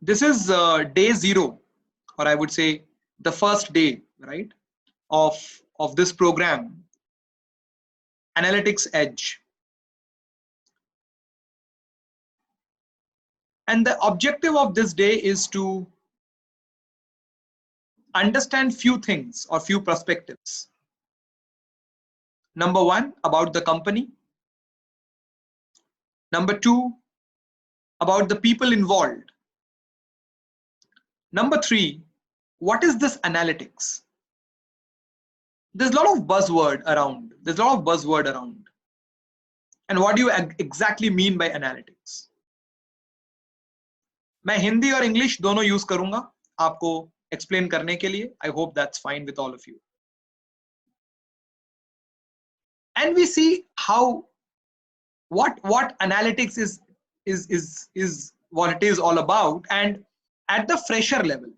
This is day zero, or I would say the first day, right, of this program, Analytics Edge. And the objective of this day is to understand few things or few perspectives. Number one, about the company. Number two, about the people involved. Number three, what is this analytics? There's a lot of buzzword around. And what do you exactly mean by analytics? मैं हिंदी और English दोनों use करूंगा आपको explain करने के लिए. I hope that's fine with all of you. And we see how what analytics is what it is all about. And at the fresher level,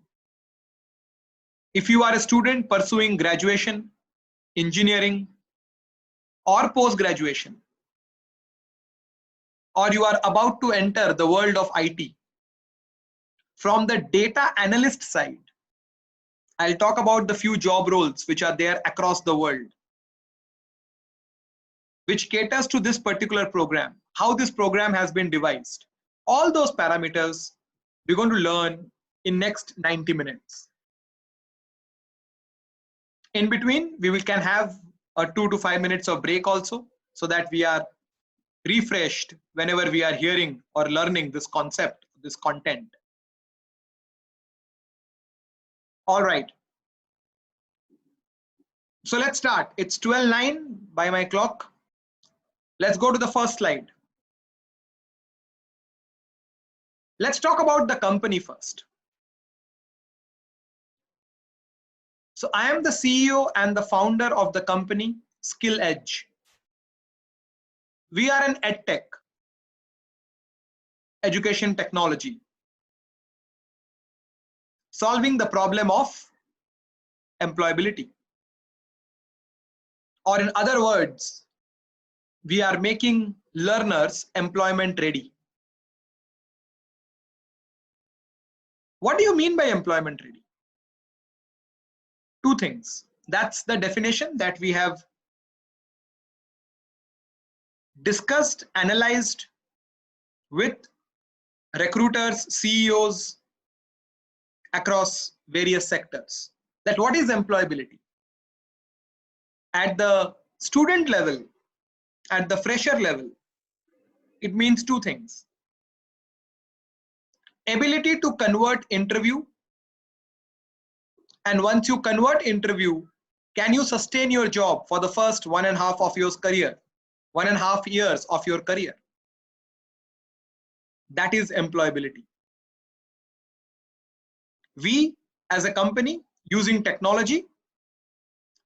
if you are a student pursuing graduation, engineering, or post graduation, or you are about to enter the world of IT, from the data analyst side, I'll talk about the few job roles which are there across the world, which caters to this particular program, how this program has been devised. All those parameters we're going to learn in next 90 minutes. In between, we can have a 2 to 5 minutes of break also, so that we are refreshed whenever we are hearing or learning this concept, this content. All right. So let's start. It's 12:09 by my clock. Let's go to the first slide. Let's talk about the company first. So I am the CEO and the founder of the company Skill Edge. We are an edtech, education technology, solving the problem of employability. Or in other words, we are making learners employment ready. What do you mean by employment ready? Two things. That's the definition that we have discussed, analyzed with recruiters, CEOs across various sectors. That what is employability? At the student level, at the fresher level, it means two things. Ability to convert interview, and once you convert interview, can you sustain your job for the first 1.5 of your career, 1.5 years of your career? That is employability. We as a company using technology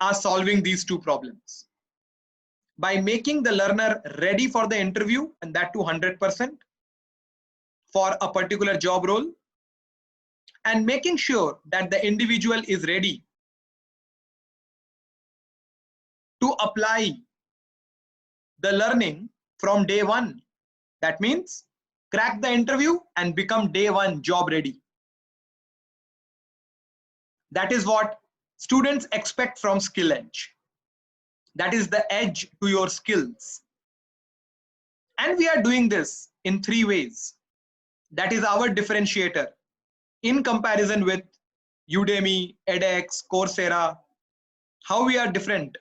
are solving these two problems by making the learner ready for the interview, and that to 100% for a particular job role, and making sure that the individual is ready to apply the learning from day one. That means crack the interview and become day one job ready. That is what students expect from Skill Edge. That is the edge to your skills. And we are doing this in 3 ways. That is our differentiator in comparison with Udemy, edX, Coursera, how we are different.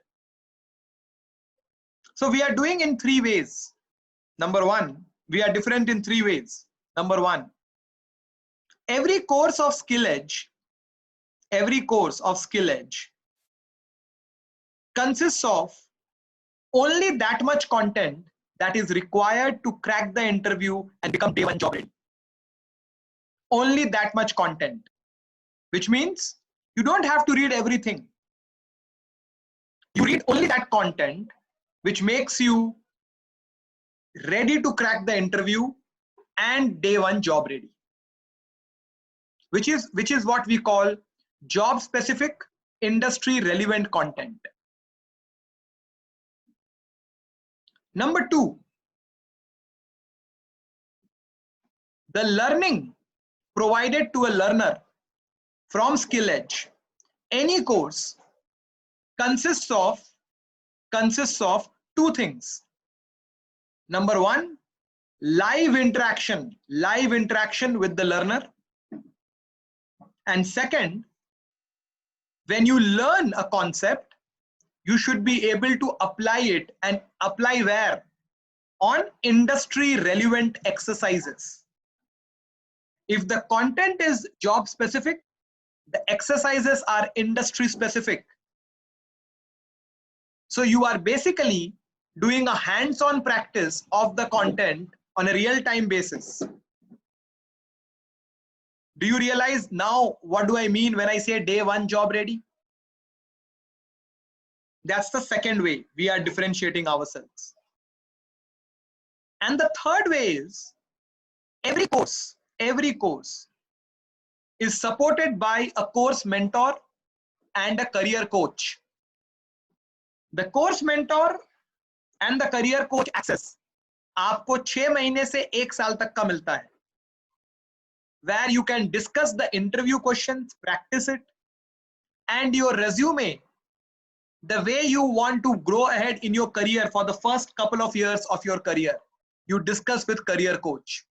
So we are doing in 3 ways. Number one, we are different in 3 ways. Number one, every course of Skill Edge consists of only that much content that is required to crack the interview and become day one job ready. Only that much content, which means you don't have to read everything. You read only that content which makes you ready to crack the interview and day one job ready, which is what we call job specific, industry relevant content. Number two, the learning provided to a learner from Skill Edge, any course consists of two things. Number one, live interaction with the learner. And second, when you learn a concept, you should be able to apply it, and apply where? On industry relevant exercises. If the content is job specific, the exercises are industry specific. So you are basically doing a hands-on practice of the content on a real-time basis. Do you realize now what do I mean when I say day one job ready? That's the second way we are differentiating ourselves. And the third way is every course is supported by a course mentor and a career coach. The course mentor and the career coach access आपको 6 महीने से 1 साल तक का मिलता है, where you can discuss the interview questions, practice it, and your resume, the way you want to grow ahead in your career for the first couple of years of your career, you discuss with career coach.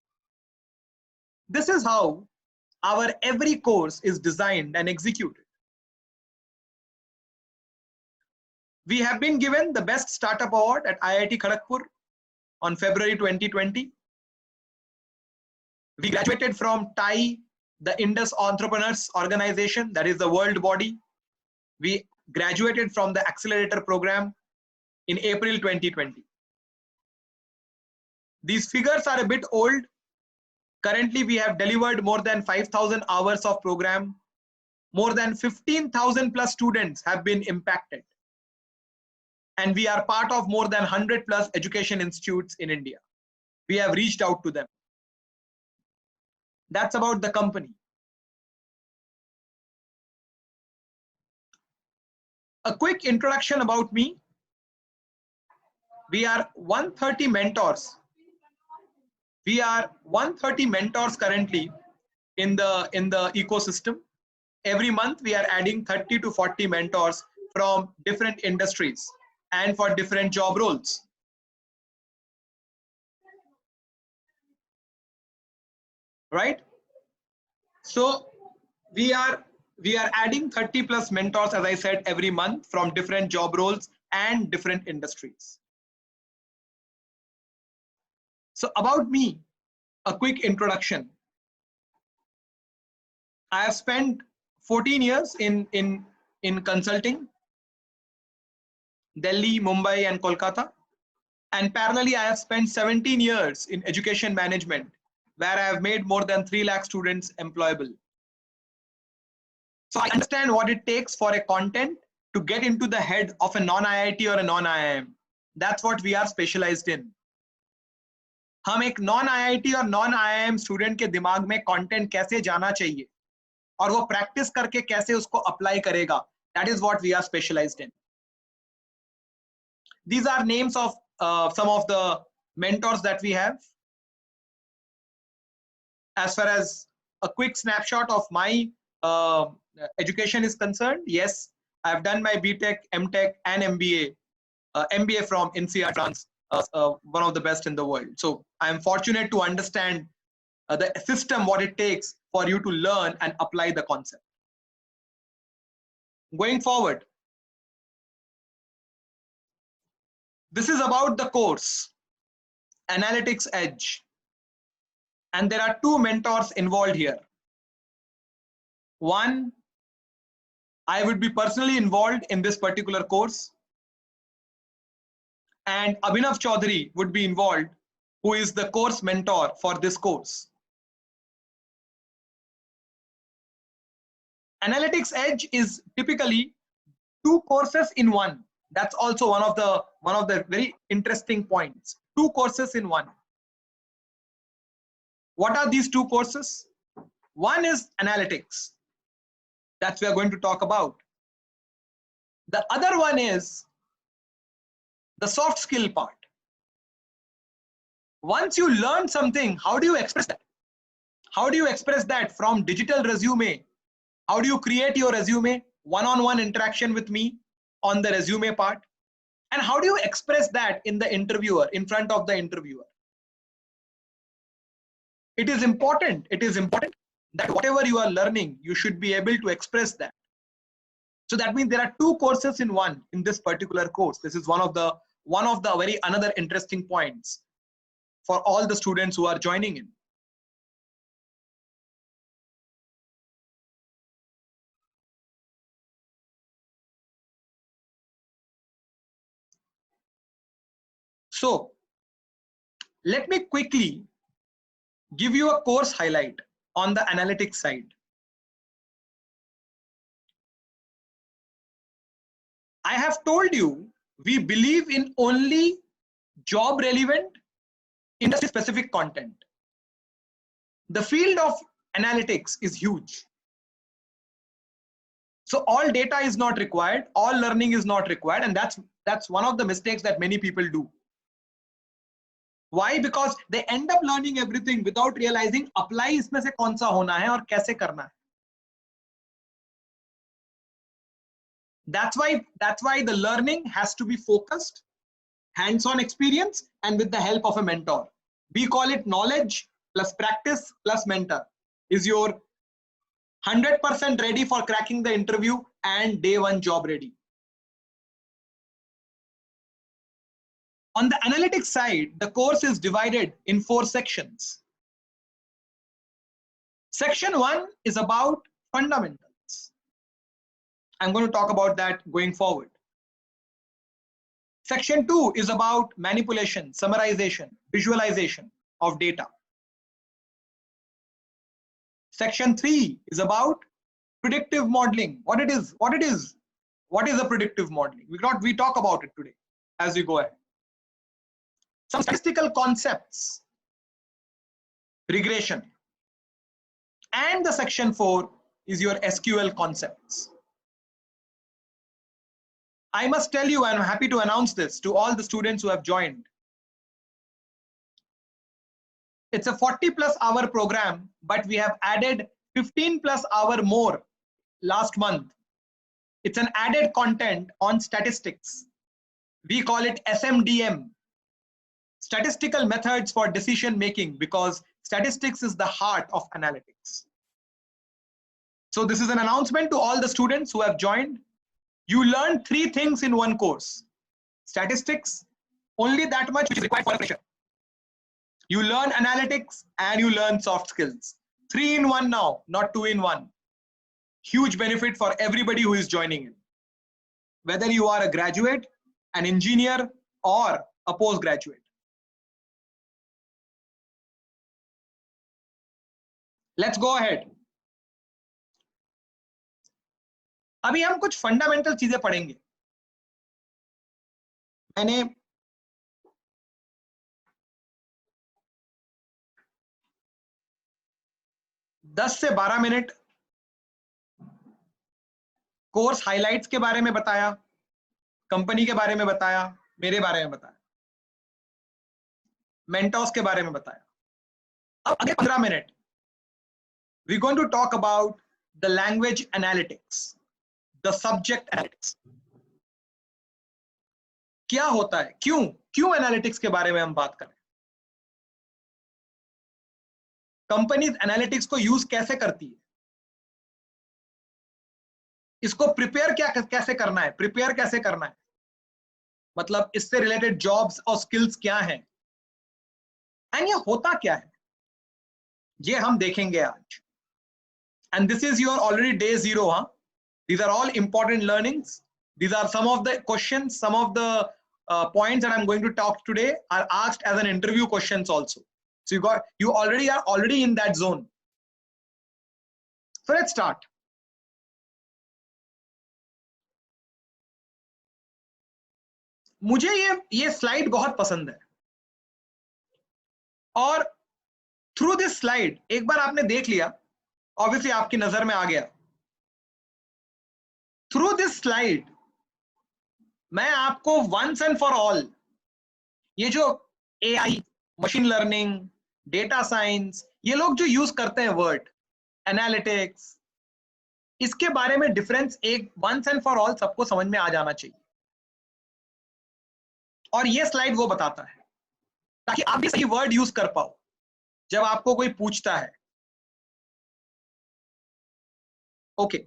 This is how our every course is designed and executed. We have been given the Best Startup Award at IIT Kharagpur on February 2020. We graduated from TIE, the Indus Entrepreneurs Organization, that is the world body. We graduated from the accelerator program in April 2020. These figures are a bit old. Currently, we have delivered more than 5,000 hours of program. More than 15,000 plus students have been impacted. And we are part of more than 100 plus education institutes in India. We have reached out to them. That's about the company. A quick introduction about me. We are 130 mentors. We are 130 mentors currently in the ecosystem. Every month we are adding 30 to 40 mentors from different industries and for different job roles. Right? So we are adding 30 plus mentors, as I said, every month from different job roles and different industries. So about me, a quick introduction. I have spent 14 years in consulting, Delhi, Mumbai, and Kolkata. And parallelly, I have spent 17 years in education management, where I have made more than 3 lakh students employable. So I understand what it takes for a content to get into the head of a non-IIT or a non-IIM. That's what we are specialized in. हम एक non-IIT और non-IIM student के दिमाग में content कैसे जाना चाहिए और वो प्रैक्टिस करके कैसे उसको अप्लाई करेगा, that is what we are specialized in. These are names of some of the mentors that we have. As far as a quick snapshot of my education is concerned, yes, I have done my BTech, MTech, and MBA. MBA from INSEAD, France, one of the best in the world. So I am fortunate to understand the system, what it takes for you to learn and apply the concept. Going forward, this is about the course, Analytics Edge. And there are 2 mentors involved here. One, I would be personally involved in this particular course. And Abhinav Chaudhary would be involved, who is the course mentor for this course. Analytics Edge is typically 2 courses in one. That's also one of the very interesting points. 2 courses in one. What are these 2 courses? One is analytics. That's what we are going to talk about. The other one is the soft skill part. Once you learn something, how do you express that? How do you express that from digital resume? How do you create your resume? One-on-one interaction with me on the resume part. And how do you express that in the interviewer, in front of the interviewer? It is important that whatever you are learning, you should be able to express that. So that means there are two courses in one in this particular course. This is one of the very another interesting points for all the students who are joining in. So let me quickly give you a course highlight on the analytics side. I have told you we believe in only job relevant, industry specific content. The field of analytics is huge. So all data is not required, all learning is not required, and that's one of the mistakes that many people do. Why? Because they end up learning everything without realizing apply इसमें से कौन सा होना है और कैसे करना है. That's why the learning has to be focused, hands-on experience, and with the help of a mentor. We call it knowledge plus practice plus mentor is your 100% ready for cracking the interview and day one job ready. On the analytics side, the course is divided in 4 sections. Section 1 is about fundamentals. I'm going to talk about that going forward. Section 2 is about manipulation, summarization, visualization of data. Section 3 is about predictive modeling. What is a predictive modeling? We talk about it today as we go ahead. Some statistical concepts, regression. And the section 4 is your SQL concepts. I must tell you, and I'm happy to announce this to all the students who have joined. It's a 40+ hour program, but we have added 15+ hour more last month. It's an added content on statistics. We call it SMDM, statistical methods for decision making, because statistics is the heart of analytics. So this is an announcement to all the students who have joined. You learn 3 things in one course. Statistics, only that much which is required for a fresher. You learn analytics and you learn soft skills. 3 in 1 now, not 2 in 1. Huge benefit for everybody who is joining in. Whether you are a graduate, an engineer, or a postgraduate. Let's go ahead. अभी हम कुछ fundamental चीजें पढ़ेंगे. मैंने दस से 12 minute course highlights के बारे में बताया, कंपनी के बारे में बताया, मेरे बारे में बताया, मेंटोर्स के बारे में बताया. अब अगले 15 minute we're going to talk about the language analytics, the subject analytics. क्या होता है, क्यों एनालिटिक्स के बारे में हम बात करें, कंपनीज एनालिटिक्स को यूज कैसे करती है, इसको प्रिपेयर कैसे करना है, मतलब इससे रिलेटेड जॉब्स और स्किल्स क्या हैं, एंड ये होता क्या है, ये हम देखेंगे आज. And this is your already day 0, huh? These are all important learnings. These are some of the questions, some of the points that I'm going to talk today are asked as an interview questions also. So you already are in that zone. So let's start. मुझे ये slide बहुत पसंद है, और through this slide एक बार आपने देख लिया, ऑब्वियसली आपकी नजर में आ गया. थ्रू दिस स्लाइड मैं आपको वंस एंड फॉर ऑल ये जो AI, machine learning, data science, ये लोग जो यूज करते हैं वर्ड, एनालिटिक्स, इसके बारे में डिफरेंस एक वंस एंड फॉर ऑल सबको समझ में आ जाना चाहिए। और ये स्लाइड वो बताता है ताकि आप भी सही वर्ड यूज कर पाओ जब आपको कोई पूछता है। ओके,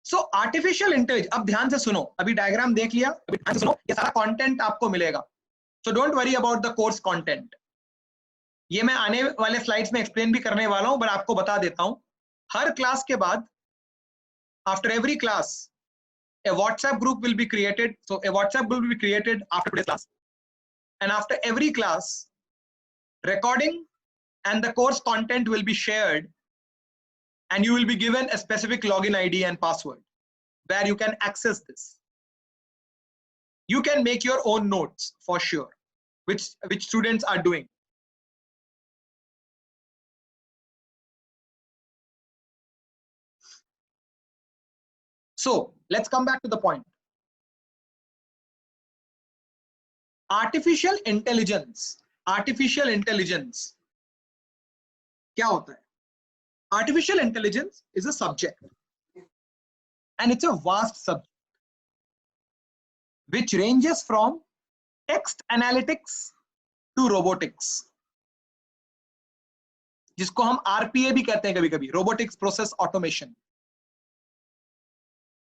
सो आर्टिफिशियल इंटेलिजेंस, अब ध्यान से सुनो, अभी डायग्राम देख लिया, अभी ध्यान से सुनो, ये सारा कंटेंट आपको मिलेगा, so don't worry about the course content. ये मैं आने वाले स्लाइड्स में एक्सप्लेन भी करने वाला हूं, बट आपको बता देता हूं, हर क्लास के बाद, after every class, a WhatsApp group will be created. So a WhatsApp group will be created after today's class. And after every class, recording and the course content will be shared, and you will be given a specific login ID and password where you can access this. You can make your own notes for sure, which students are doing. So let's come back to the point. Artificial intelligence क्या होता है? Artificial intelligence is a subject, and it's a vast subject which ranges from text analytics to robotics, जिसको हम RPA भी कहते हैं कभी कभी, robotics process automation.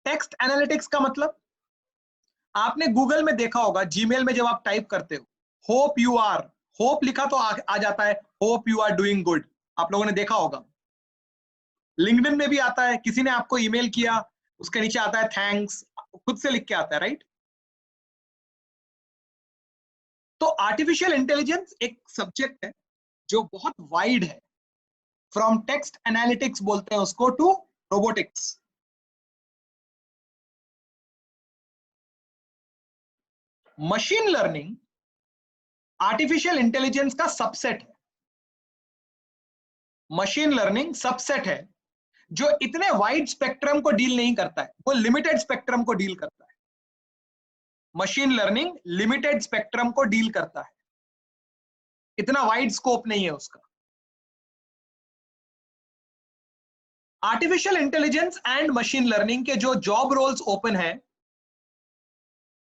Text analytics का मतलब, आपने गूगल में देखा होगा, जीमेल में जब आप टाइप करते हो होप यू आर, होप लिखा तो आ जाता है hope you are doing good, आप लोगों ने देखा होगा। लिंक्डइन में भी आता है, किसी ने आपको ईमेल किया, उसके नीचे आता है थैंक्स, खुद से लिख के आता है, राइट? तो आर्टिफिशियल इंटेलिजेंस एक सब्जेक्ट है जो बहुत वाइड है, फ्रॉम टेक्स्ट एनालिटिक्स बोलते हैं उसको to robotics. Machine learning artificial intelligence का सबसेट है। मशीन लर्निंग सबसेट है जो इतने वाइड स्पेक्ट्रम को डील नहीं करता है, वो लिमिटेड स्पेक्ट्रम को डील करता है। मशीन लर्निंग लिमिटेड स्पेक्ट्रम को डील करता है, इतना वाइड स्कोप नहीं है उसका। Artificial intelligence and machine learning के जो जॉब रोल्स ओपन है,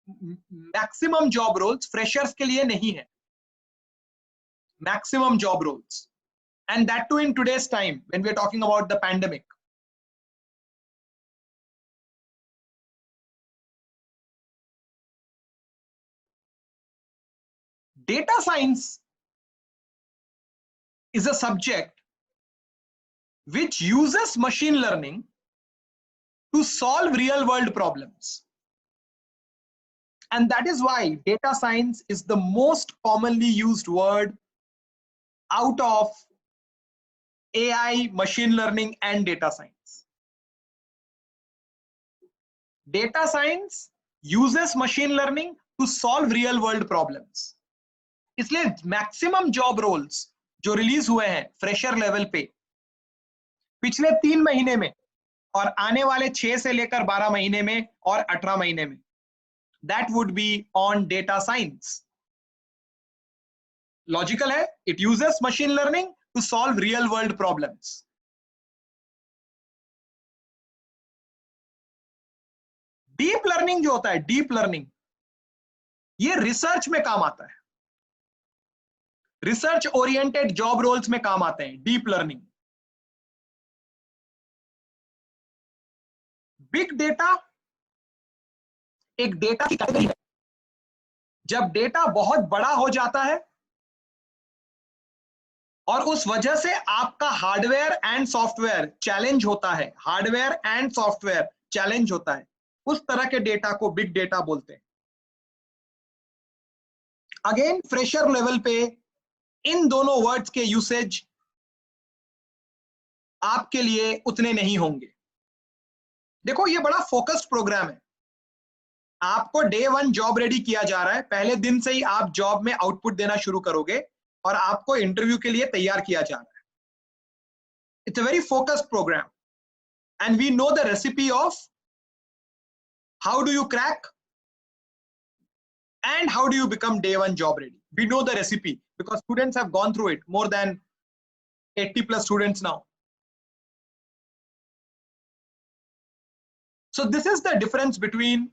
मैक्सिमम जॉब रोल्स फ्रेशर्स के लिए नहीं है, maximum job roles, and that too in today's time when we're talking about the pandemic. Data science is a subject which uses machine learning to solve real world problems, and that is why data science is the most commonly used word out of AI, machine learning and data science. Data science uses machine learning to solve real world problems. इसलिए maximum job roles जो release हुए हैं fresher level पे पिछले 3 महीने में और आने वाले 6 से लेकर 12 महीने में और 18 महीने में, that would be on data science. Logical है, it uses machine learning to solve real world problems. Deep learning जो होता है, डीप लर्निंग, ये रिसर्च में काम आता है, रिसर्च ओरिएंटेड जॉब रोल्स में काम आते हैं डीप लर्निंग। बिग डेटा एक डेटा की कैटेगरी है। जब डेटा बहुत बड़ा हो जाता है और उस वजह से आपका हार्डवेयर एंड सॉफ्टवेयर चैलेंज होता है, हार्डवेयर एंड सॉफ्टवेयर चैलेंज होता है, उस तरह के डेटा को बिग डेटा बोलते हैं। अगेन फ्रेशर लेवल पे इन दोनों वर्ड्स के यूसेज आपके लिए उतने नहीं होंगे। देखो ये बड़ा फोकस्ड प्रोग्राम है, आपको डे 1 जॉब रेडी किया जा रहा है, पहले दिन से ही आप जॉब में आउटपुट देना शुरू करोगे और आपको इंटरव्यू के लिए तैयार किया जा रहा है। It's a very focused program and we know the recipe of how do you crack And how do you become day one job ready? We know the recipe because students have gone through it, more than 80 plus students now. So this is the difference between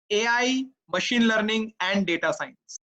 AI, machine learning, and data science.